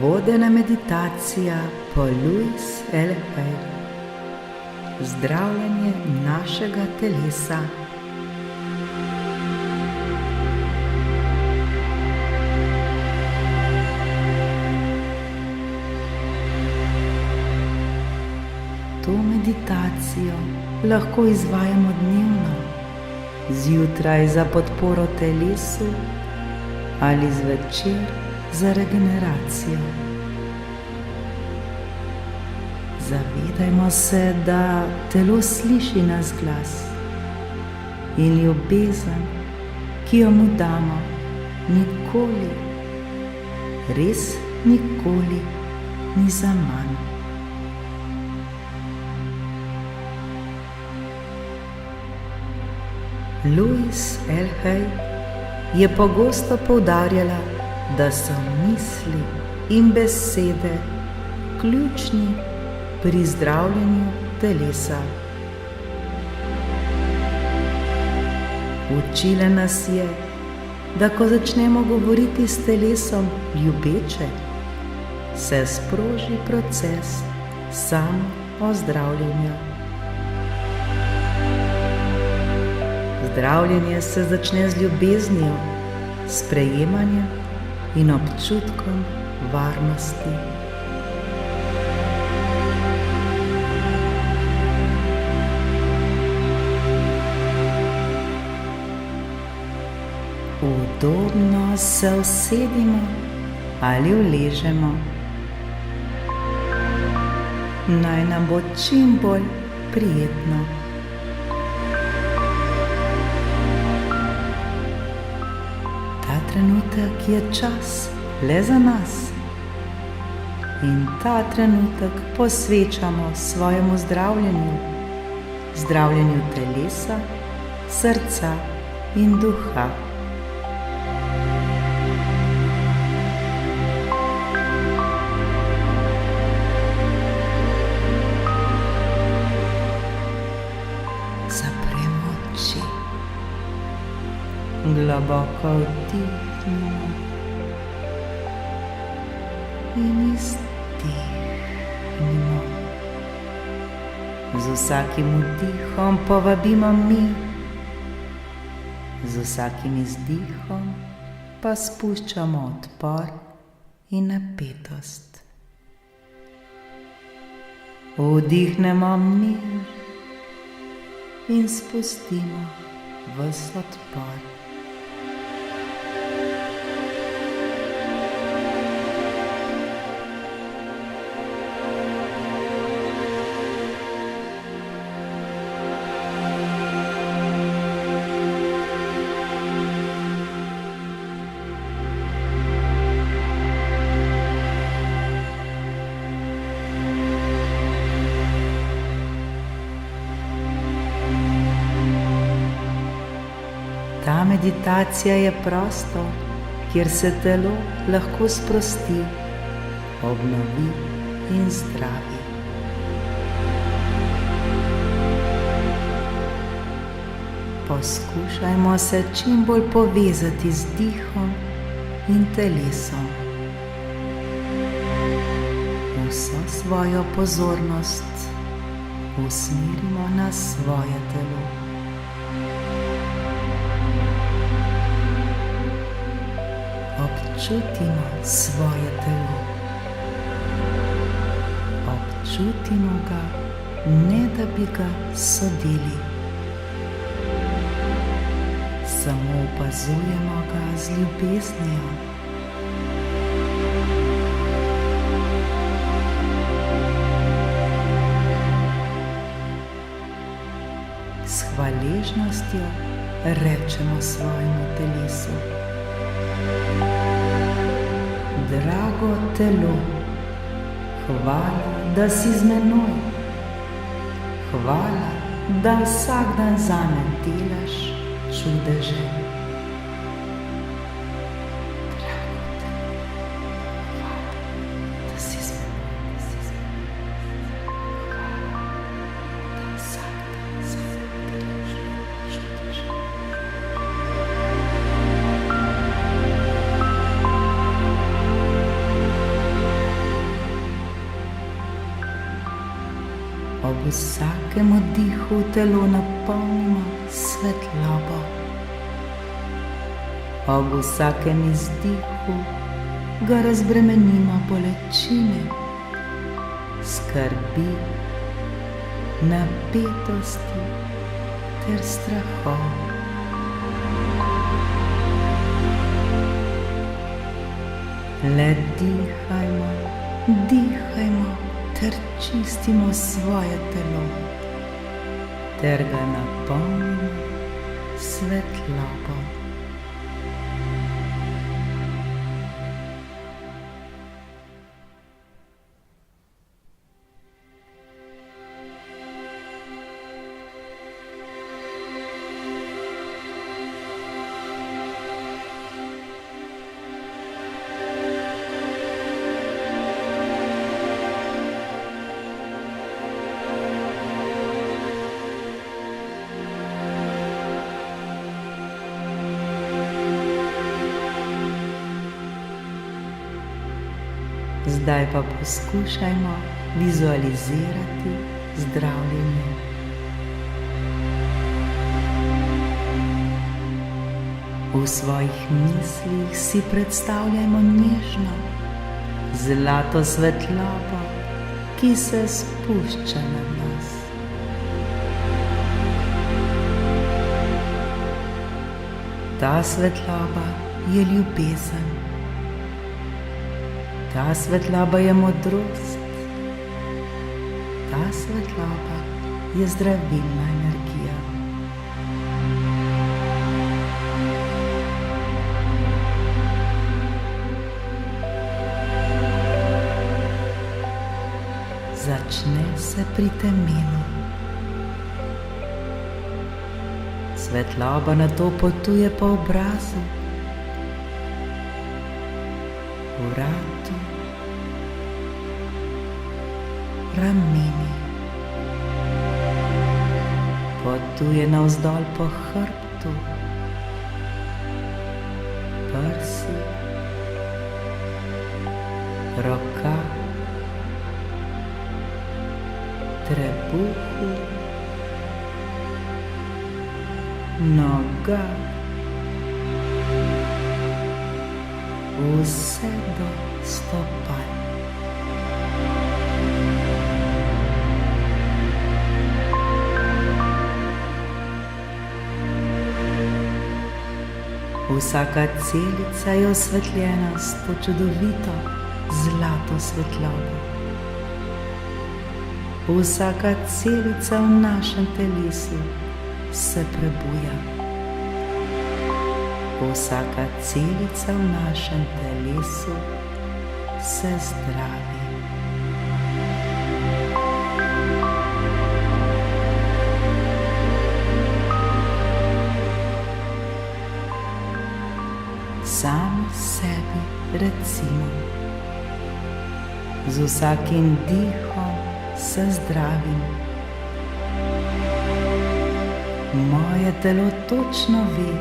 Vodena meditacija po Louise L. Hay. Zdravljenje našega telesa. To meditacijo lahko izvajamo dnevno, zjutraj za podporo telesu ali zvečer za regeneracijo. Zavedajmo se, da telo sliši naš glas in ljubezen, ki jo mu damo, nikoli, res nikoli ni zaman. Louise L. Hay je pogosto poudarjala, da so misli in besede ključni pri zdravljenju telesa. Učila nas je, da ko začnemo govoriti s telesom ljubeče, se sproži proces samoozdravljenja. Zdravljenje se začne z ljubeznijo, sprejemanjem in občutkom varnosti. Udobno se usedimo ali uležemo. Naj nam bo čim bolj prijetno. Trenutek je čas le za nas in ta trenutek posvečamo svojemu zdravljenju telesa, srca in duha. Zapremo oči, globoko vdihnimo in izdihnimo. Z vsakim vdihom povabimo mir, z vsakim izdihom pa spuščamo odpor in napetost. Vdihnemo mir in spustimo ves odpor. Ta meditacija je prostor, kjer se telo lahko sprosti, obnovi in zdravi. Poskušajmo se čim bolj povezati z dihom in telesom. Vso svojo pozornost usmerimo na svoje telo. Občutimo svoje telo. Občutimo ga, ne da bi ga sodili. Samo opazujemo ga z ljubeznijo. S hvaležnostjo rečemo svojemu telesu: drago telo, hvala, da si z menoj. Hvala, da vsak dan zame delaš čudeže. vsakemu dihu telo napolnimo svetlobo. Ob vsakem izdihu ga razbremenimo bolečine, skrbi, napetosti ter strahov. Le dihajmo, dihajmo ter čistimo svoje telo, ter ga napolnimo svetlobo. Zdaj pa poskušajmo vizualizirati zdravljenje. V svojih mislih si predstavljajmo nežno, zlato svetlobo, ki se spušča na nas. Ta svetloba je ljubezen. Ta svetloba je modrost, ta svetloba je zdravilna energija. Začne se pri temenu. Svetloba nato potuje po obrazu, vratu, rameni, potuje navzdol po hrbtu, prsi, rokah, trebuhu, nogah, vse do stopal. Vsaka celica je osvetljena s to čudovito zlato svetlobo. Vsaka celica v našem telesu se prebuja. Vsaka celica v našem telesu se zdravi. Sami sebi recimo: z vsakim dihom se zdravim. Moje telo točno ve,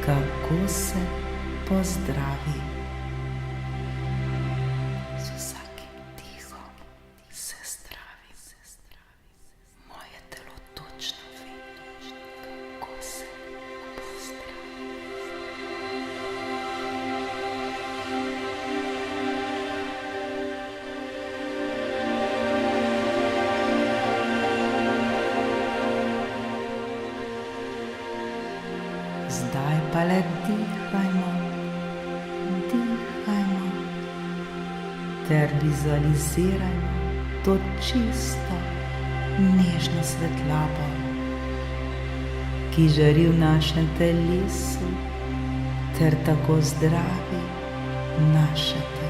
kako se pozdravi. Z vsakim dihom se zdravim. Moje telo točno ve, kako se pozdravi. Zdaj pa le dihajmo, dihajmo ter vizualizirajmo to čisto, nežno svetlobo, ki žari v našem telesu ter tako zdravi naše telo.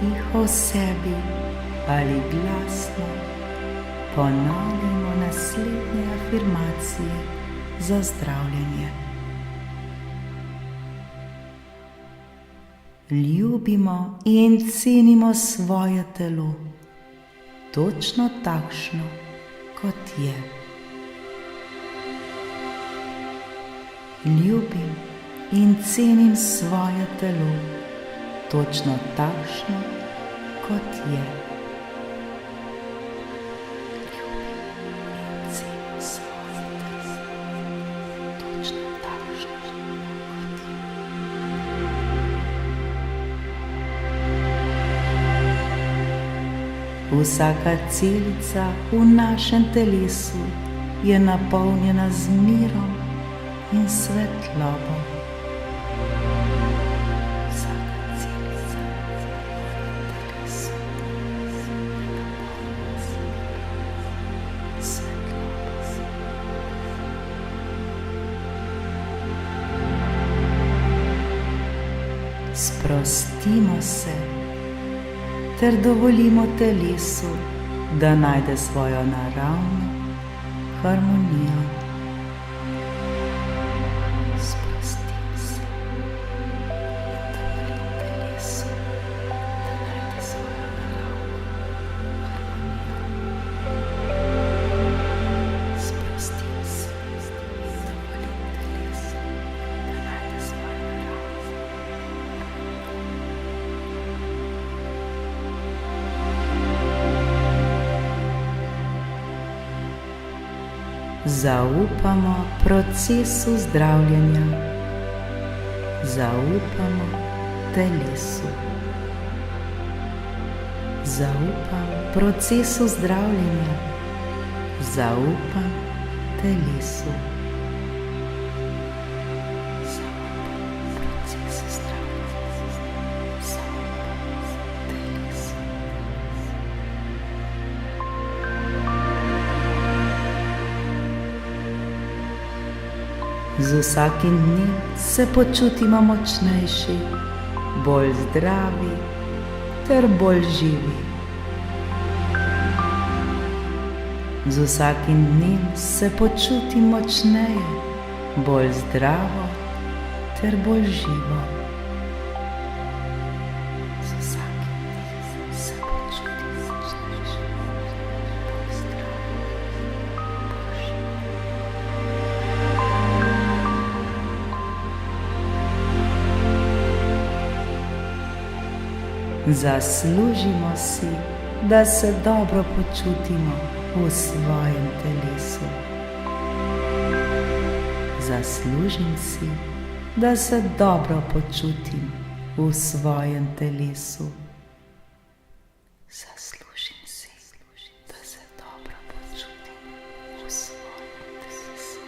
tiho v sebi ali glasno ponavljamo naslednje afirmacije za zdravljenje. Ljubimo in cenimo svoje telo, točno takšno, kot je. Ljubim in cenim svoje telo, točno takšno, kot je. Ljubim in cenim svoje telo, točno takšno, kot je. Vsaka celica v našem telesu je napolnjena z mirom in svetlobo. Vsaka celica v telesu je napolnjena z mirom in svetlobo. Sprostimo se ter dovolimo telesu, da najde svojo naravno harmonijo. Sprostim se in dovolim telesu, da najde svojo naravno harmonijo. Sprostim se in dovolim telesu, da najde svojo naravno harmonijo. Zaupamo procesu zdravljenja, zaupamo telesu. Zaupam procesu zdravljenja, zaupam telesu. Zaupam procesu zdravljenja, zaupam telesu. Z vsakim dnem se počutimo močnejši, bolj zdravi ter bolj živi. Z vsakim dnem se počutim močneje, bolj zdravo ter bolj živo. Z vsakim dnem se počutim močnejši, bolj zdravo, bolj živo. Zaslužimo si, da se dobro počutimo v svojem telesu. Zaslužim si, da se dobro počutim v svojem telesu. Zaslužim si, da se dobro počutim v svojem telesu.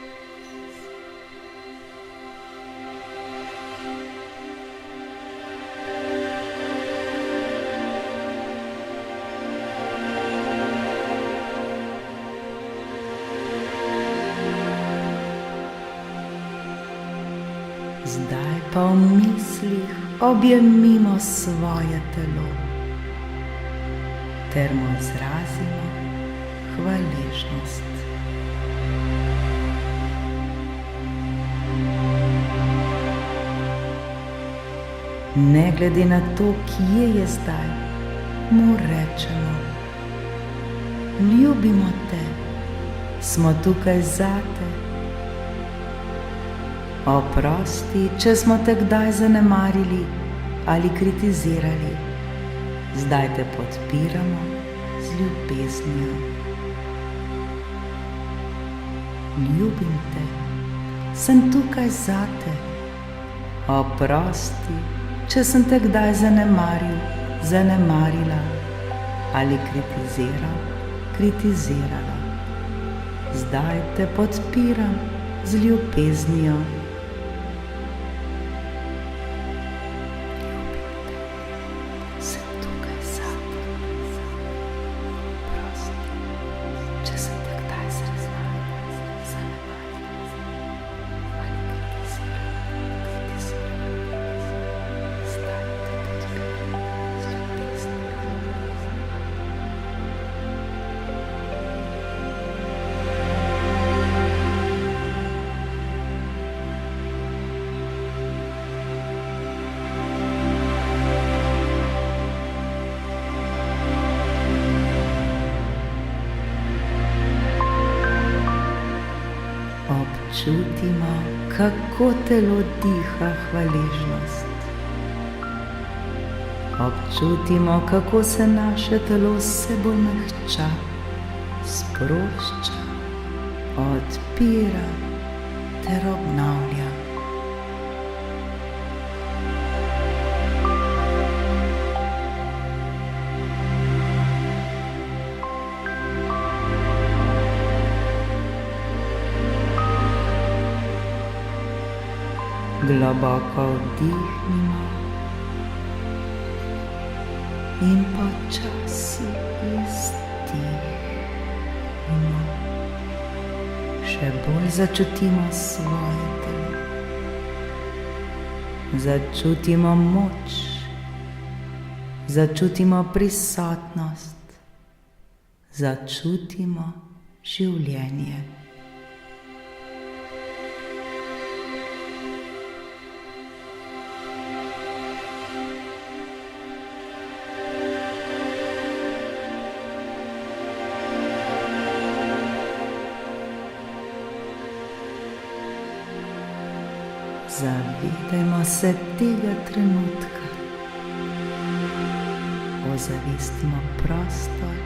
Zdaj pa v mislih objemimo svoje telo ter mu izrazimo hvaležnost. Ne glede na to, kje je zdaj, mu rečemo: ljubimo te, smo tukaj zate. Oprosti, če smo te kdaj zanemarili ali kritizirali. Zdaj te podpiramo z ljubeznijo. Ljubim te, sem tukaj zate. Oprosti, če sem te kdaj zanemaril, zanemarila ali kritizirala. Zdaj te podpiram z ljubeznijo. Občutimo, kako telo diha hvaležnost. Občutimo, kako se naše telo vse bolj mehča, sprošča, odpira ter obnavlja. Globoko vdihnimo in počasi izdihnimo. Še bolj začutimo svoje telo. Začutimo moč, začutimo prisotnost, začutimo življenje. Zavedajmo se tega trenutka, ozavestimo prostor,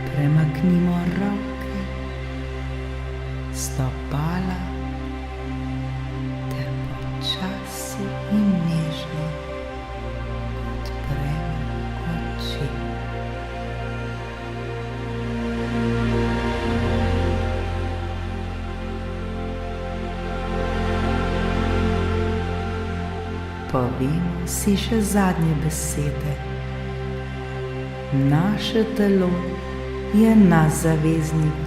premaknimo roke, stopala ter počasi in nežno odpremo oči. Povemo si še zadnje besede. Naše telo je naš zaveznik.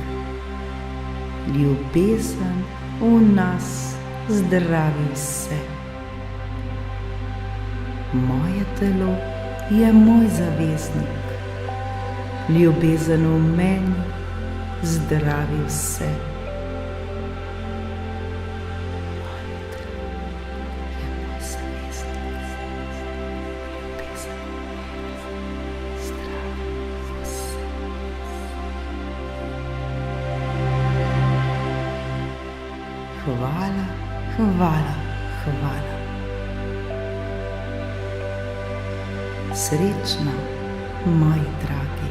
Ljubezen v nas zdravi vse. Moje telo je moj zaveznik. Ljubezen v meni zdravi vse. Hvala, hvala, hvala. Srečno, moji dragi.